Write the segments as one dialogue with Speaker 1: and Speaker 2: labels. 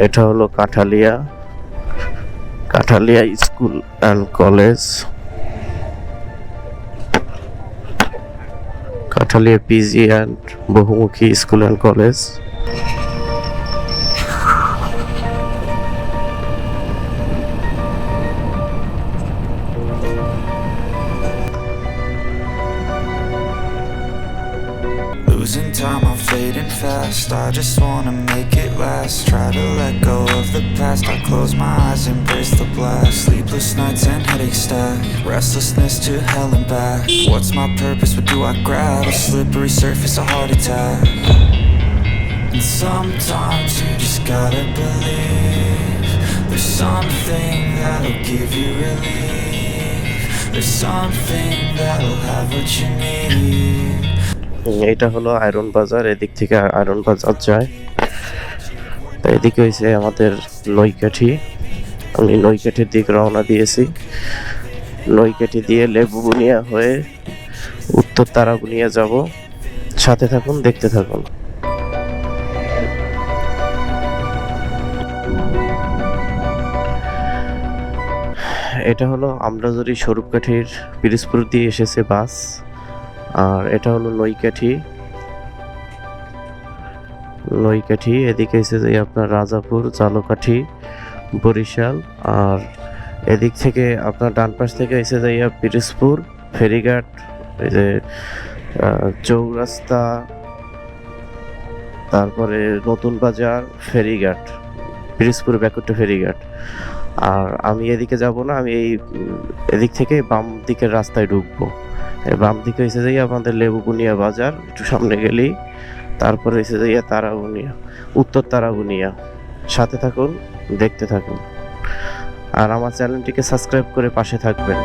Speaker 1: এটা হলো Kathalia school and college, Kathalia PG and বহুমুখী school and college.
Speaker 2: Losing time, I'm fading fast. I just wanna make it last. Try to let go of the past. I close my eyes, embrace the blast. Sleepless nights and headaches stack. Restlessness to hell and back. What's my purpose? What do I grab? A slippery surface, a heart attack. And sometimes you just gotta believe there's something that'll give you relief. There's something that'll have what you need.
Speaker 1: এটা হলো iron বাজার, এদিক থেকে iron বাজার যায়। তো এদিকে হয়েছে আমাদের নৈকাঠি। আমি নৈকাঠির দিক রওনা দিয়েছি। নৈকাঠি দিয়ে লেবু বুনিয়া হয়ে উত্তর তারা বুনিয়া যাব। সাথে থাকুন, দেখতে থাকুন। এটা হলো আমরাজুরি স্বরূপকাঠির পিরিজপুর দিয়ে এসেছে বাস। আর এটা হলো নৈকাঠি। এদিকে এসে যাই আপনার রাজাপুর, জালকাঠি, বরিশাল। আর এদিক থেকে আপনার ডান পাশ থেকে এসে যাই পিরিজপুর ফেরিঘাট, এই যে চৌরাস্তা, তারপরে নতুন বাজার, ফেরিঘাট, পিরিজপুর ব্যাকুট্টা ফেরিঘাট। আর আমি এদিকে যাব না, আমি এদিক থেকে বাম দিকের রাস্তায় ঢুকবো। বাম দিকে এসে যাই আমাদের লেবু বুনিয়া বাজার, একটু সামনে গেলেই তারপরে এসে যাই তারা বুনিয়া, উত্তর তারা বুনিয়া। সাথে থাকুন, দেখতে থাকুন, আর আমার চ্যানেলটিকে সাবস্ক্রাইব করে পাশে থাকবেন।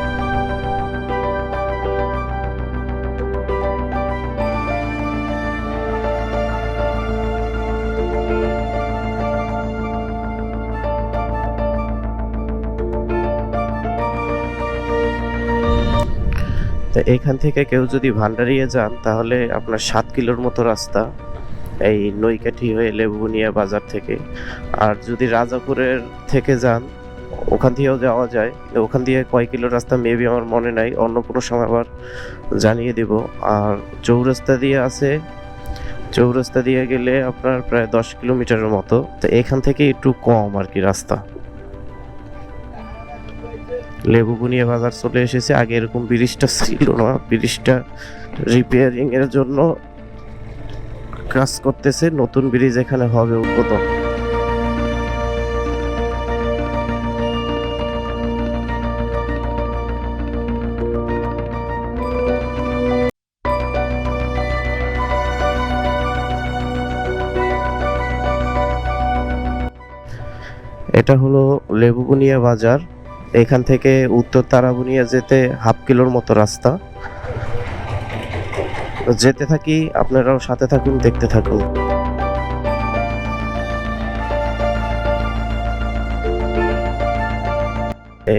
Speaker 1: তো এইখান থেকে কেউ যদি ভান্ডারিয়া যান তাহলে আপনার 7 কিলোর মতো রাস্তা এই নৈকাঠি হয়ে লেবুনিয়া বাজার থেকে। আর যদি রাজাপুরের থেকে যান ওখান থেকেও যাওয়া যায়, ওখান দিয়ে কয় কিলো রাস্তা মেবি আমার মনে নাই, অন্য কোনো সময় আবার জানিয়ে দেব। আর চৌরাস্তা দিয়ে আছে, চৌরাস্তা দিয়ে গেলে আপনার প্রায় 10 কিলোমিটারের মতো। তো এখান থেকে একটু কম আর কি রাস্তা। লেবু বুনিয়া বাজার চলে এসেছে। আগে এরকম ব্রিজটা ছিল না, ব্রিজটা রিপেয়ারিং এর জন্য কাজ করতেছে, নতুন ব্রিজ এখানে হবে উদ্বোধন। এটা হলো লেবু বুনিয়া বাজার। এখান থেকে উত্তর তারাবুনিয়া যেতে 1/2 কিলোর মতো রাস্তা। যেতে থাকি, আপনারাও সাথে থাকুন, দেখতে থাকুন।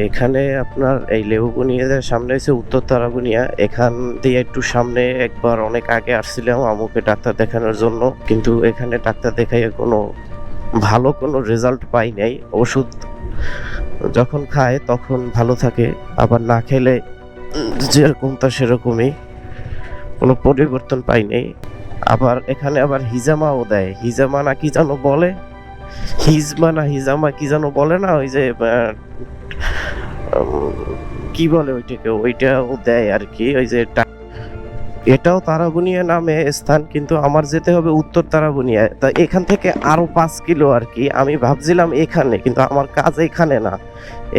Speaker 1: এখানে আপনার এই লেবুবুনিয়ার সামনে হচ্ছে উত্তর তারাবুনিয়া। এখান দিয়ে একটু সামনে একবার অনেক আগে আসছিলাম আমুকে ডাক্তার দেখানোর জন্য, কিন্তু এখানে ডাক্তার দেখাইয়ে কোনো ভালো কোনো রেজাল্ট পাই নাই। ওষুধ যখন খায় তখন ভালো থাকে, আবার না খেলে যেরকম তা সেরকমই, কোনো পরিবর্তন পাই নাই। আবার এখানে আবার হিজামাও দেয়, হিজামা না কি যেন বলে, হিজমা না হিজামা কি যেন বলে না, ওই যে কি বলে ওইটাকে, ওইটাও দেয় আর কি। ওই যে এটাও তারাবুনিয়া নামে স্থান, কিন্তু আমার যেতে হবে উত্তর তারাবুনিয়া। তা এখান থেকে আরো 5 কিলো আর কি। আমি ভাবছিলাম এখানে, কিন্তু আমার কাজ এখানে না,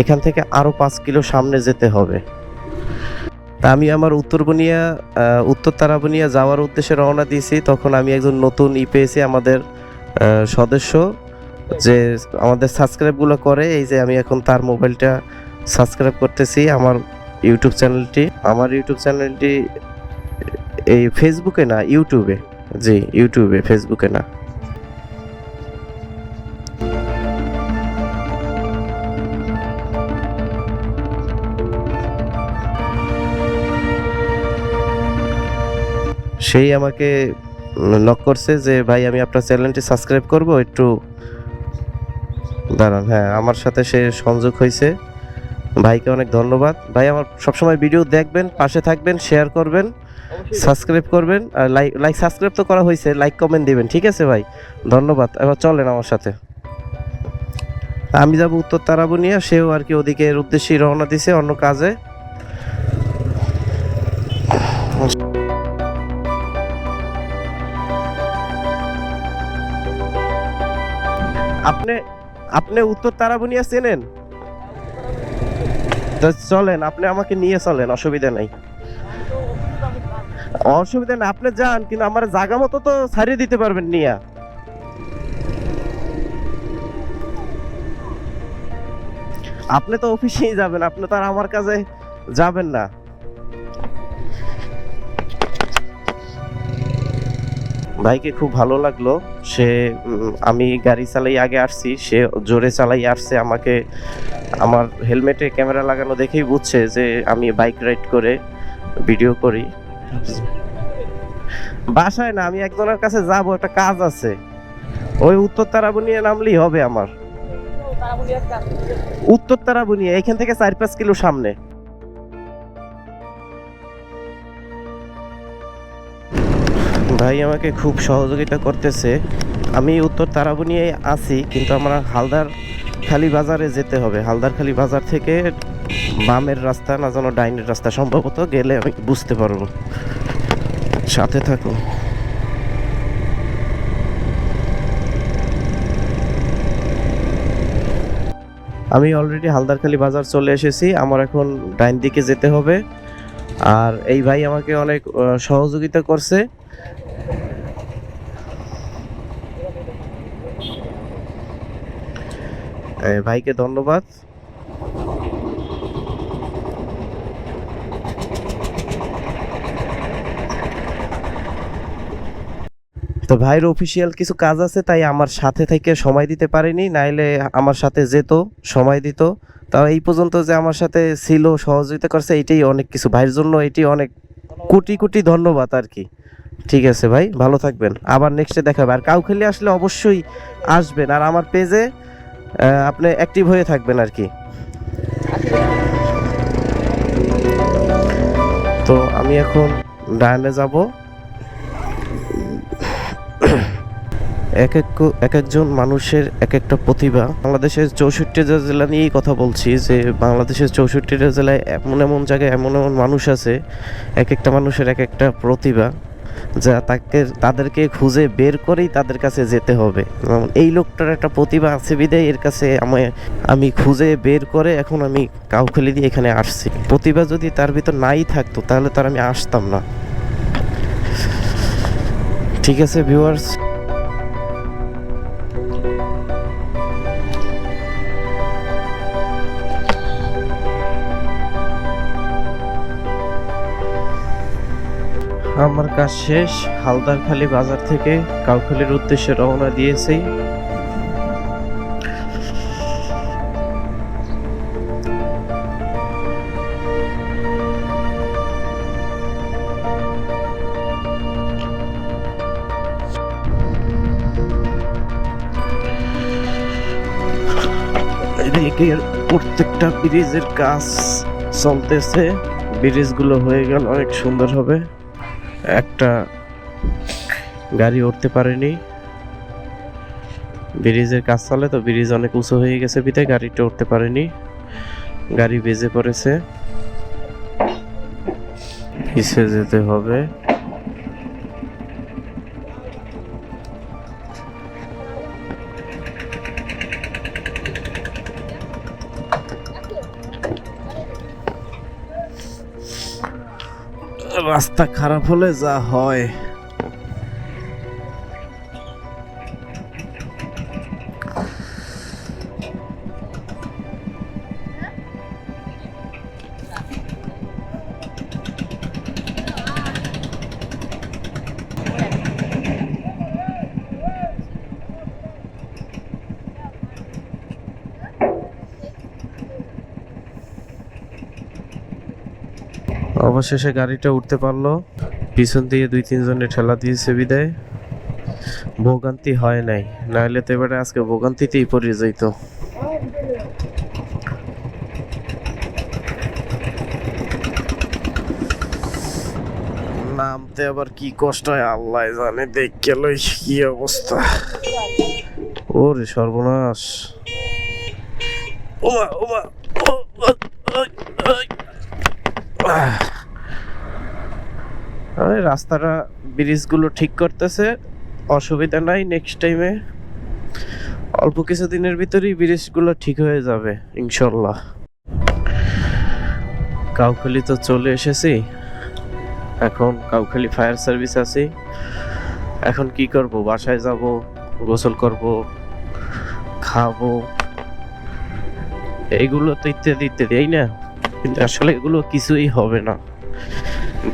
Speaker 1: এখান থেকে আরো 5 কিলো সামনে যেতে হবে। তা আমি আমার উত্তর তারাবুনিয়া যাওয়ার উদ্দেশ্যে রওনা দিয়েছি। তখন আমি একজন নতুন পেয়েছি, আমাদের সদস্য যে আমাদের সাবস্ক্রাইবগুলো করে। এই যে আমি এখন তার মোবাইলটা সাবস্ক্রাইব করতেছি। আমার ইউটিউব চ্যানেলটি এই ফেসবুকে না, ইউটিউবে। জি, ইউটিউবে, ফেসবুকে না। সেই আমাকে নক করছে যে ভাই আমি আপনার চ্যানেলটি সাবস্ক্রাইব করব, একটু দাঁড়ান, হ্যাঁ আমার সাথে সে সংযোগ হয়েছে। ভাইকে অনেক ধন্যবাদ। ভাই আমার সবসময় ভিডিও দেখবেন, পাশে থাকবেন, শেয়ার করবেন, সাবস্ক্রাইব করবেন, আর লাইক সাবস্ক্রাইব তো করা হয়েছে, লাইক কমেন্ট দিবেন, ঠিক আছে ভাই? ধন্যবাদ। এবার চলেন আমার সাথে। আমি যাব উত্তর তারাবুনিয়া, সেও আর কি ওদিকের উদ্দেশ্যেই রওনা দিছে অন্য কাজে। আপনি আপনি উত্তর তারাবুনিয়া চেনেন? তো চলেন, আপনি আমাকে নিয়ে চলেন, অসুবিধা নাই। অসুবিধা না, আপনি যান, কিন্তু আমার জায়গা মতো তো ছাড়িয়ে দিতে পারবেন নিয়া। আপনি তো অফিসেই যাবেন, আপনি তো আর আমার কাছে যাবেন না। ভাইকে খুব ভালো লাগলো। সে আমি গাড়ি চালাই আগে আসছি, সে জোরে চালাই আসছে। আমাকে আমার হেলমেটে ক্যামেরা লাগানো দেখেই বুঝছে যে আমি বাইক রাইড করে ভিডিও করি। বাসায় না, আমি একজনের কাছে যাব, একটা কাজ আছে। ওই উত্তর তারাবুনিয়া নামলেই হবে আমার। উত্তর তারাবুনিয়া এখান থেকে 4-5 কিলো সামনে। ভাই আমাকে খুব সহযোগিতা করতেছে। আমি উত্তর তারাবুনিয়ায় আছি, কিন্তু আমার হালদারখালি বাজারে যেতে হবে। হালদারখালি বাজার থেকে বামের রাস্তা না যেন ডাইনের রাস্তা, সম্ভবত গেলে আমি বুঝতে পারবো। সাথে থাকুন। আমি অলরেডি হালদারখালি বাজার চলে এসেছি। আমার এখন ডাইন দিকে যেতে হবে। আর এই ভাই আমাকে অনেক সহযোগিতা করছে। ভাইকে ধন্যবাদ। তো ভাইয়ের অফিসিয়াল কিছু কাজ আছে, তাই আমার সাথে থেকে সময় দিতে পারেনি, নাইলে আমার সাথে যেত, সময় দিত। তাও এই পর্যন্ত যে আমার সাথে ছিল, সহযোগিতা করছে, এইটাই অনেক কিছু। ভাইয়ের জন্য এটি অনেক কোটি কোটি ধন্যবাদ আর কি। ঠিক আছে ভাই, ভালো থাকবেন। আবার নেক্সটে দেখা হবে। আর কাউখালী আসলে অবশ্যই আসবেন, আর আমার পেজে আপনি অ্যাক্টিভ হয়ে থাকবেন আর কি। তো আমি এখন ডায়ানে যাব। এক একজন মানুষের এক একটা প্রতিভা। বাংলাদেশের 64টা জেলা নিয়েই কথা বলছি, যে বাংলাদেশের 64টা জেলায় এমন এমন জায়গায় এমন এমন মানুষ আছে, এক একটা মানুষের এক একটা প্রতিভা, যা তাদেরকে খুঁজে বের করেই তাদের কাছে যেতে হবে। যেমন এই লোকটার একটা প্রতিভা আছে বিধায় এর কাছে আমি খুঁজে বের করে এখন আমি কাউখালী দিয়ে এখানে আসছি। প্রতিভা যদি তার ভিতর নাই থাকতো, তাহলে তার আমি আসতাম না। ঠিক আছে ভিউয়ার্স, আমার কাজ শেষ। হালদারখালি বাজার থেকে কাউখালীর উদ্দেশ্যে রওনা দিয়েছি। এদিকের প্রত্যেকটা ব্রিজের কাজ চলতেছে। ব্রিজগুলো হয়ে গেল অনেক সুন্দর হবে। একটা গাড়ি উঠতে পারেনি, ব্রিজের কাজ চলে তো, ব্রিজ অনেক উঁচু হয়ে গেছে বিধায় গাড়িটা উঠতে পারেনি, গাড়ি বেজে পড়েছে। পিছিয়ে যেতে হবে। রাস্তা খারাপ হলে যা হয়। অবশেষে গাড়িটা উঠতে পারলো। পিছন দিয়ে 2-3 জনে ঠেলা দিয়েছে বিদায়। ভোগান্তি হয় নাই, নাহলে তো এবারে আজকে ভোগান্তিতেই পড়ে যাইতো। নামতে আবার কি কষ্ট হয় আল্লাহ জানে, দেখে লই কি অবস্থা। ওরে সর্বনাশ, ওমা ওমা, রাস্তাটা ব্রিজগুলো ঠিক করতেছে, অসুবিধা নাই। নেক্সট টাইমে অল্প কিছুদিনের ভিতরেই ব্রিজগুলো ঠিক হয়ে যাবে ইনশাল্লাহ। কাউখালী তো চলে এসেছি, এখন কাউখালী ফায়ার সার্ভিস আছি। এখন কি করব, বাসায় যাব, গোসল করব, খাবো, এইগুলো তো ইত্যাদি ইত্যাদি, এই না? কিন্তু আসলে এগুলো কিছুই হবে না।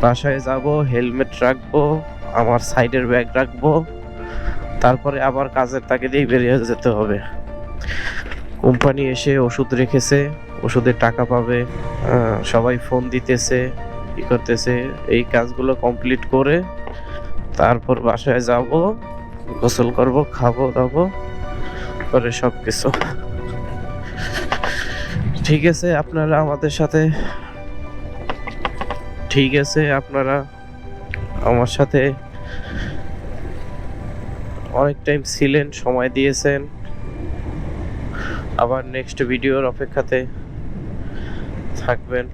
Speaker 1: বাসায় যাব, হেলমেট রাখবো, আমার সাইডের ব্যাগ রাখবো, তারপরে আবার কাজের তাগিদেই বেরিয়ে যেতে হবে। কোম্পানি এসে ওষুধ রেখেছে, ওষুধের টাকা পাবে, সবাই ফোন দিতেছে, কি করতেছে, এই কাজগুলো কমপ্লিট করে তারপর বাসায় যাব, গোসল করব, খাবো দাবো, পরে সব কিছু ঠিক আছে। আপনারা আমাদের সাথে, ঠিক আছে, আপনারা আমার সাথে অনেক টাইম ছিলেন, সময় দিয়েছেন। আবার নেক্সট ভিডিওর অপেক্ষাতে থাকবেন।